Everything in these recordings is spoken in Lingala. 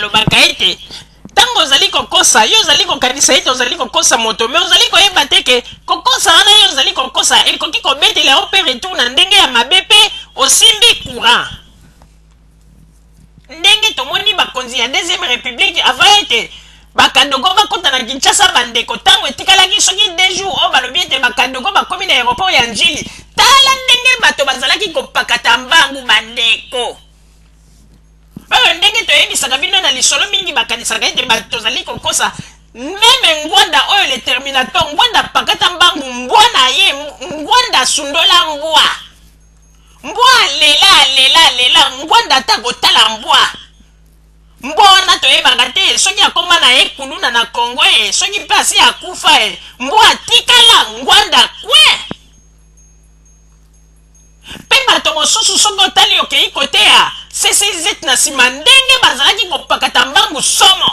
alobaka ete tango ozali kokosa yo ozali kokanisa ete ozali kokosa moto me ozali koyeba te ke kokosa wana yo ozali kokosa ekoki kobetela yo mpe retour na ndenge ya mabe mpe osimbi courant ndenge tomoni bakonzi ya deuxième république avant ete bakandogo bakota na Kinshasa bandeko tango etikalaki soki 2 jours oyo balobi ete bakandogo bakomi na aéroport ya Njili tala ndenge bato bazalaki kopakata mbangu bandeko oyo ndenge toyebisaka bino na lisolo mingi bakanisaka ete bato tozali kokosa meme ngwanda oyo le terminator ngwanda pakata mbangu mbwa na ye ngwanda sundola mbwa lela ngwanda ata kotala mbwa wana toyebaka te soki akoma na ye kuluna na Kongo soki mpe asi akufa mbwa atikala ngwanda kwe mpe bato mosusu soki otali okei kote ya CCZ na nsima ndenge bazalaki kopakata mbangu somo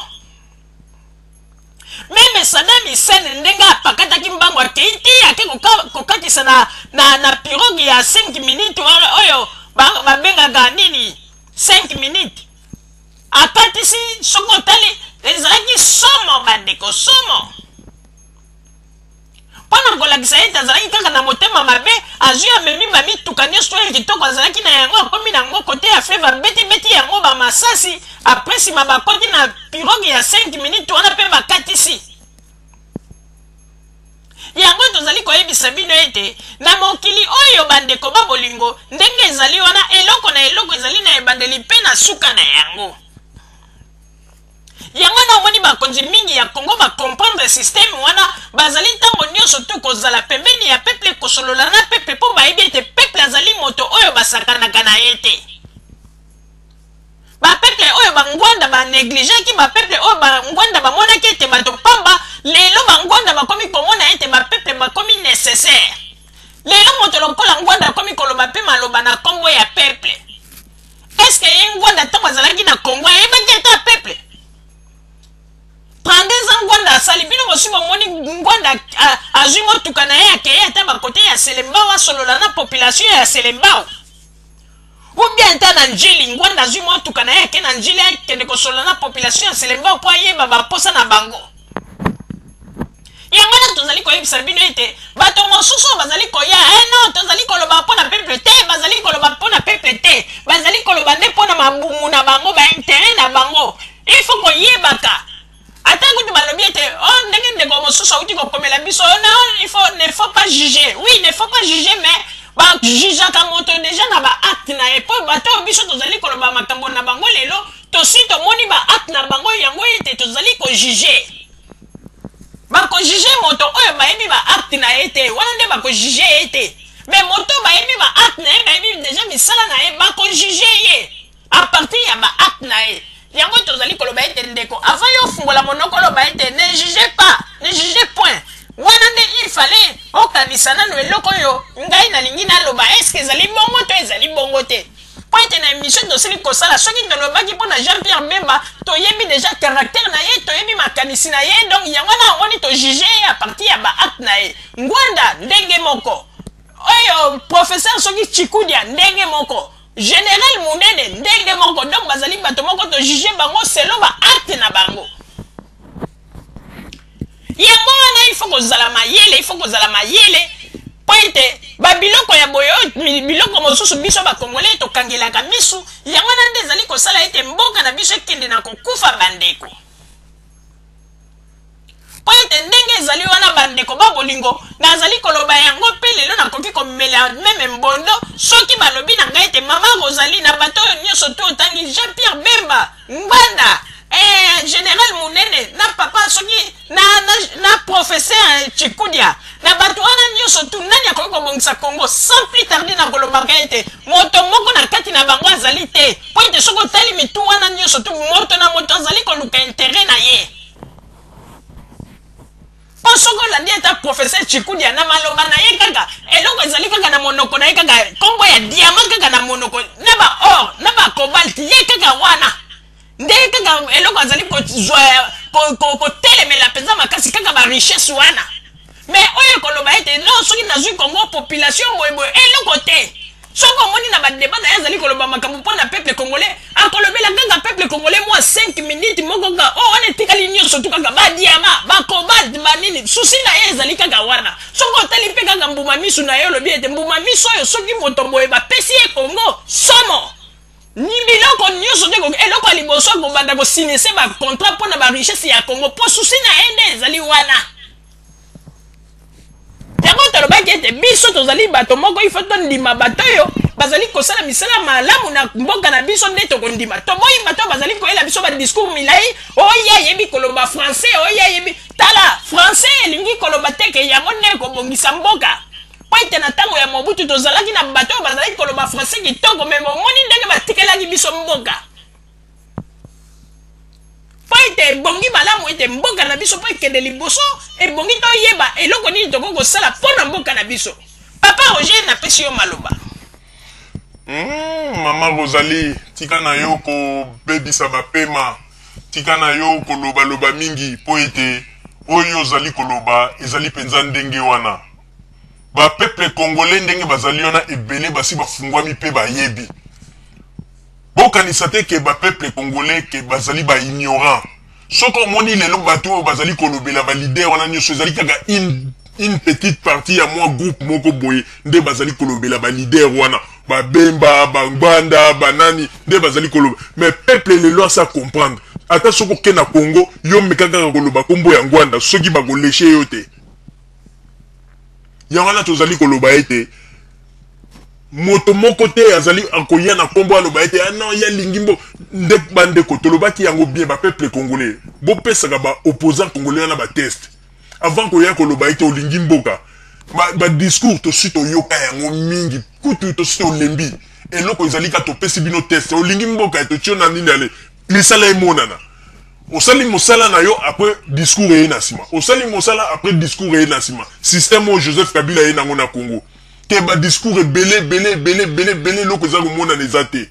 meme Saddam Hussein ndenge apakataki mbangu akei te ake kokatisa na pirogue ya 5 minutes oyo babengaka nini 5 minutes akatisi soki otali ezalaki somo bandeko somo mpona kolakisa ete azalaki kaka na motema mabe azwi amemi bamituka nyonso oyo kitoko azalaki na yango akomi na yango kote ya fleuve abeti yango bamasasi apres nsima bakoti na pirogue ya 5 minutes wana mpe bakatisi yango tozali koyebisa bino ete na mokili oyo bandeko babolingo ndenge ezali wana eloko na eloko ezali na ebandeli mpe na suka na yango yango na omoni bakonzi mingi ya Kongo bakomprendre systeme wana bazali ntango nyonso to kozala pembeni ya peuple kosolola na peuple mpo bayebi ete peuple azali moto oyo basakanaka na ye te bapeuple oyo bangwanda banegligeaki bapeuple oyo bangwanda bamonaki ete bato pamba lelo bangwanda bakomi komona ete bapeuple bakomi nécessaire lelo moto lokola ngwanda akomi koloba mpe maloba na Kongo ya peuple eske ye ngwanda ntango azalaki na Kongo ayebaki ete peuple Prendez ngwanda asali bino mosuba moni ngwanda azwi motuka na ye akeye ata bakote ya Selembao asolola na population ya Selembao ou bien ata na Njili ngwanda azwi motuka na ye ake na Njili akende kosolola na population ya Selembao po ayeba baposa na bango yango na tozali koyebisa bino ete bato mosusu bazali koya non tozali koloba mpo na peuple te bazali koloba mpo na peuple te bazali koloba nde mpo na mabungu na bango bainteret na bango il faut koyebaka attends que balobi ete oh ndenge ndeko mosusu auti kokomela biso non ne faut pas juger oui ne faut pas juger mais ba jugeaka moto déjà na ba acte na epo bato biso tozali koloba makambo na bango lelo tosi tomoni ba acte na bango yango ete tozali ko juger bako juger moto oyo bayebi ba acte na ete wana nde bako juger ete mais moto bayebi ba acte na ye bayebi déjà misala na ye bako juger ye à partir ya ba acte na ye yango tozali koloba ete ndeko avant yo fungola monoko loba ete ne jugez point wana nde il fallait okanisa nano eloko oyo ngai nalingi naloba eske ezali bongo to ezali bongo te po ete na émission tosili kosala soki tolobaki mpo na Jean-Pierre Bemba toyebi déjà caractère na ye toyebi makanisi na ye donc yango na omoni tojuge ye a partir ya baacte na ye ngwanda ndenge moko oyo professeur soki Chikudia ndenge moko Général Munene ndenge moko donc bazali bato moko to juger bango selon ba acte na bango yango wana il faut kozala mayele po ete babiloko ya boyo biloko mosusu biso bakongole tokangelaka misu yango wana nde ezali kosala ete mboka na biso ekende na kokufa bandeko po ete ndenge ezali wana bandeko babolingo nazali koloba yango mpe lelo nakoki komela meme mbondo soki balobi na ngai ete mama Rosalie na bato oyo nyonso to otangi Jean-Pierre Bemba ngwanda Général Munene na papa soki na professeur Chikudia na bato wana nyonso tu nani akoki kobongisa Congo sans plus tarder na kolobaka ete moto moko na kati na bango azali te po ete soki otali mitu wana nyonso tu moto na moto azali koluka intérêt na ye po soko olandi ata professeur Chikudia na maloba na ye kaka eloko ezali kaka na monoko na ye kaka kombo ya diamant kaka na monoko na ba or na ba cobalt ye kaka wana nde kaka eloko azali kotelemela mpenza makasi kaka ba richesse wana mais oyo koloba ete non soki nazwi Congo population boyeboye eloko te soko omoni na badeba na ye azali koloba makambo mpo na peuple congolais akolobela kaka peuple peuple congolais moi 5 minutes moko ka oh on est kali nyonso tukaka ba diama ba combat ba nini susi na ezali kaka wana soko tali pe kaka mbuma misu na yo lobi ete mbuma misu yo soki moto boye ba pesi e Congo somo ni biloko nyonso te ko eloko liboso ko banda ko signer ba contrat pour na ba richesse ya Congo po susi na ende ezali wana yango tolobaki ete biso tozali bato moko ifo tondima bato oyo bazali kosala misala malamu na mboka na biso nde tokondima toboyi bato bazali koyela biso badiscours milai oyo ayebi koloba français oyo ayebi tala français elingi koloba teke yango nde kobongisa mboka po ete na ntango ya Mobutu tozalaki na bato oyo bazalaki koloba français kitoko me bomoni ndenge batikelaki biso mboka po ete bongi malamu ete mboka na biso po ekende liboso ebongi toyeba eloko nini toko kosala mpo na mboka na biso papa Roger napesi yo maloba. Mama Rosalie tika na yo kobebisa bapema tika na yo koloba mingi po ete oyo ozali koloba ezali penza ndenge wana ba peuple congolais ndenge bazali wana ebele basi bafungwami pe bayebi bokanisa te ke ba peuple congolais ke bazali ba ignorant soko moni lelo bato bazali kolobela ba leader wana nyonso ezali kaka une petite partie ya moi groupe moko boye nde bazali kolobela ba leader wana ba bemba ba ngwanda banani nde bazali koloba mais peuple lelo sa comprendre ata soko ke na Congo yo mekaka koloba kombo ya ngwanda soki ba koleshe yo te yangana tozali koloba ete moto moko te azali akoya na kombo aloba ete non ya lingimbo nde bande ko tolobaki yango bien ba peuple congolais bo pesaka ba opposant congolais na ba test avant ko ya koloba ete olingi mboka ba discours to sito yoka yango mingi kutu to sito lembi eloko ezali ka to pesi bino test olingi mboka to tiona nini ale misala emonana osali mosala na yo après discours e na sima osali mosala après discours e na sima système o Joseph Kabila e nango na Congo te ba discours belé loko za komona neza te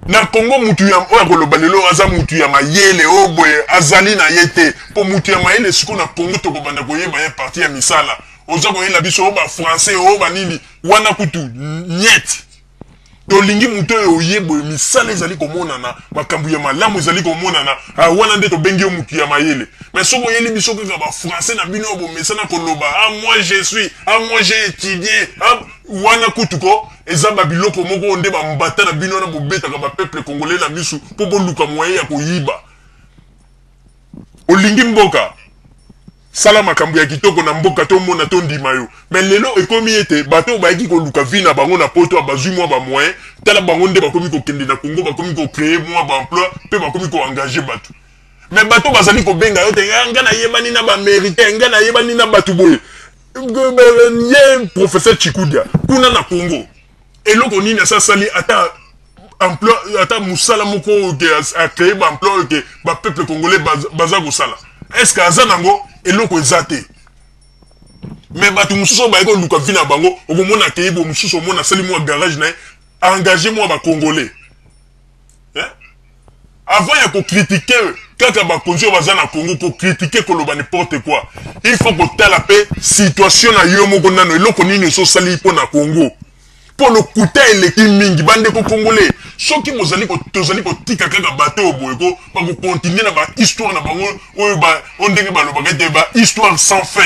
na Congo mutu ya oya koloba lelo aza mutu ya mayele oboye azali na yete po mutu ya mayele siko na Congo to kobanda koyeba ya parti ya misala oza koyela biso ba français o ba nini wana kutu nyet to lingi mutu oyebo misala ezali komona na makambu ya malamu ezali komona na wana nde to bengi mutu ya mayele mais soko yeli biso kaka ba français na bino bo mesana koloba moi je suis moi j'ai étudié wana kutuko ezaba biloko moko nde ba mbata na bino na bobeta ka ba peuple congolais na biso po boluka moyen ya koyiba olingi mboka sala makambu ya kitoko na mboka to mona to ndima yo mais lelo ekomi ete bato bayaki koluka vina bango na poto abazui mwa ba moyen tala bango nde bakomi kokende na Congo bakomi ko créer mwa ba emploi pe bakomi ko engager bato mais bato bazali ko benga yo te nga na yebani na ba américain nga na yebani na bato boye ye professeur Chikudia kuna na Congo eloko nini asa sali ata emploi ata musala moko ke a créer ba emploi ke ba peuple congolais baza ko sala est-ce que azanango eloko ezate mais bato mususu ba eko luka vina bango okomona ke ibo mususu mona sali mo garage na engager moi ba congolais avant ya ko critiquer kaka ba konzo baza na Congo ko critiquer ko loba n'importe quoi il faut que tala pe situation na yo moko nano eloko nini so sali po na Congo pour le kuta eleki mingi bande ko congolais soki mozali ko tozali ko tika kaka bato boye ko ba ko continuer na ba histoire na bango oyo ba ondenge ba loba kete ba histoire sans fin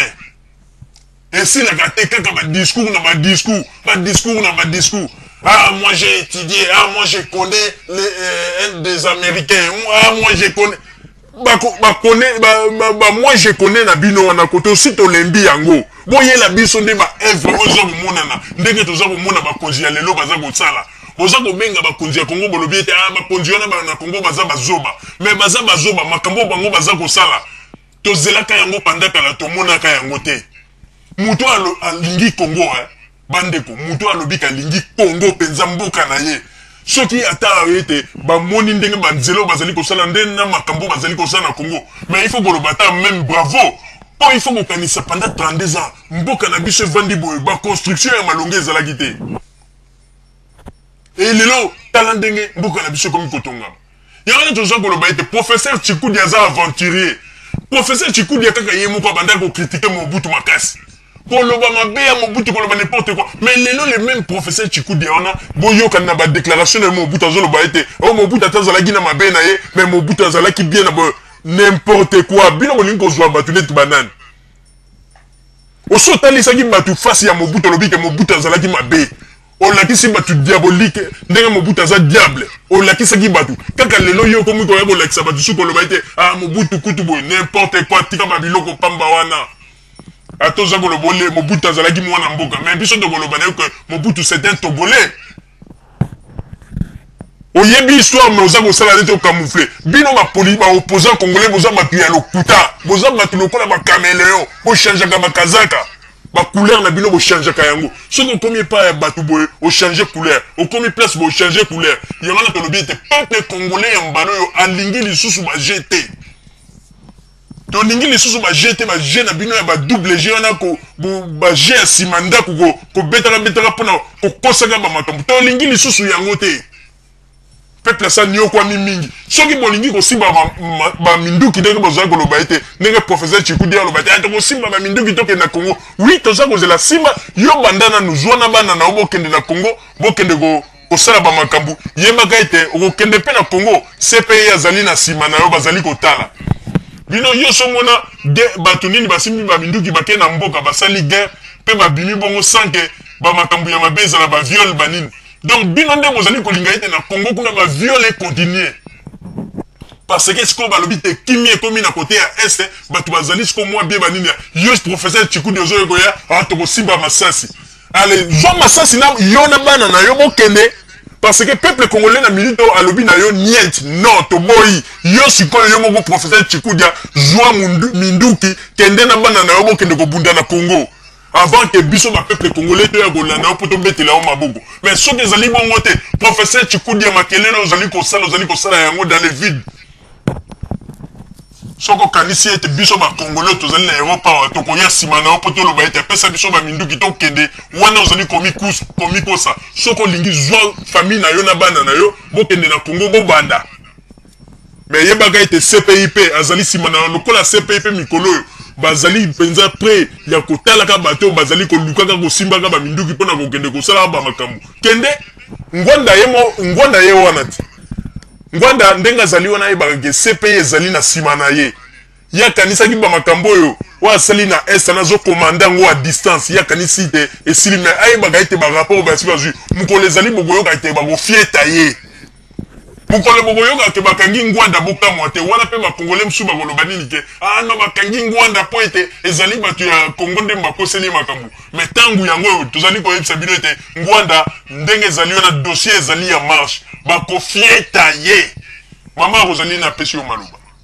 et si la gâté kaka ba discours na ba discours na ba discours moi j'ai étudié moi je connais des américains moi je connais moi je connais na bino wana koto aussi to lembi yango boye la biso nde ba œuvre ozo komonana ndenge toza komona bakonzi ya lelo baza kosala boza kobenga bakonzi ya Congo bolobi ete bakonzi wana na Congo baza bazoba mais baza bazoba makambo bango baza kosala tozelaka yango pandaka la tomonaka yango te mutu alingi Congo bandeko mutu alobika lingi Congo penza mboka na ye soki ata ete ba moni ndenge banzelo bazali kosala ndenge na makambo bazali kosala na Congo mais il faut kolobata même bravo po il faut kokanisa pendant 32 ans mboka na biso vandi boye ba construction ya malonge ezalaki te et lelo tala ndenge mboka na biso komi kotonga yango toza koloba ete professeur Chikudi aza aventurier professeur Chikudi kaka ye moko banda ko critiquer Mobutu makasi koloba mabe ya Mobutu koloba n'importe quoi mais les mêmes professeurs Chikudi on a boyoka na ba déclaration de Mobutu azoloba ete o Mobutu atazalaki na mabe na ye mais Mobutu azalaki bien na n'importe quoi bino bolingi kozwa batu neti banane osotalisaki batu face ya Mobutu alobi ke Mobutu azalaki mabe olakisi batu diabolique ndenge Mobutu aza diable olakisaki batu kaka lelo yo komi koya kolakisa batu suko oloba ete Mobutu kutu boye n'importe quoi tika babiloko pamba wana atoza kolobole Mobutu azalaki mwana mboka mais biso tokoloba na yo que Mobutu c'est un Togolais oyebi histoire mais oza kosala neti ocamoufle bino baopposant congolais boza batu ya lokuta boza batu lokola bakaméléon bochangeaka bakazaka couleur na bino bochangeaka yango soki okomi epai ya bato boye ochange couleur okomi place bochange couleur yango na tolobi ete peuple congolais ya mbala oyo alingi lisusu bajete tolingi lisusu bajete baje na bino ya badouble G wana baje ya nsima ndako kobetaka mpona kokosaka bamakambo tolingi lisusu yango te peuple asa niokwami mingi soki bolingi kosimba baminduki ndenge bozala koloba ete ndenge professeur Chikudi aloba ete tokosimba baminduki tokende na Congo oui toza kozela simba yo banda nanu zwa na bana na yo bokende na Congo bokende kosala bamakambo yebaka ete okokende mpe na Congo CPI azali na nsima na yo bazali kotala bino nyonso mona bato nini basimbi baminduki bakende na mboka basali guerre mpe babimi bongo sanke bamakambo ya mabe ezala baviole banini donc bino nde bozali kolinga ete na Congo kuna ba viole continue parce que siko balobi te kimi ekomi na côté ya est bato bazali siko mwa bien banini yo professeur Chikudi ozo koya tokosimba masasi allez zo masasi na yo na bana na yo bokende parce que peuple congolais na milito alobi na yo niet non toboyi yo sikoyo yo moko professeur Chikudi zwa minduki kende na bana na yo bokende kobunda na Congo avant que biso ba peuple congolais to ya kolanda o poto betela o maboko mais soki ezali bongo te professeur Chikudi makelele ozali kosala yango dans le vide soko kanisi ete biso ba congolais tozali na Europa tokoya sima na o poto loba ete pesa biso ba minduki to kende wana ozali komi kosa soko lingi zwa famille na yo na bana na yo bokende na Congo bobanda mais yebaka ete CPIP azali sima na lokola CPIP mikolo yo bazali penza prêt ya kotalaka bato bazali kolukaka kosimbaka baminduki mpona kokende kosala bamakambo kende ngwanda ye wana ti ngwanda ndenge azali wana yebaka ke CPI ezali na nsima na ye yakanisaki bamakambo oyo oyo asali na est nazokomanda yango a distance yakanisi te esili me ayebaka ete barapport basi bazwi mokolo ezali bokoyoka ete bakofieta ye mokolo bokoyoka ke bakangi ngwanda bokamwa te wana mpe bakongole mosusu bakoloba nini ke no bakangi ngwanda mpo ete ezali bato ya Kongo nde bakoseli makambo me ntango yango oyo tozali koyebisa bino ete ngwanda ndenge ezali wana dossier ezali ya marche bakofieta ye mama akozali na pesi yo maloba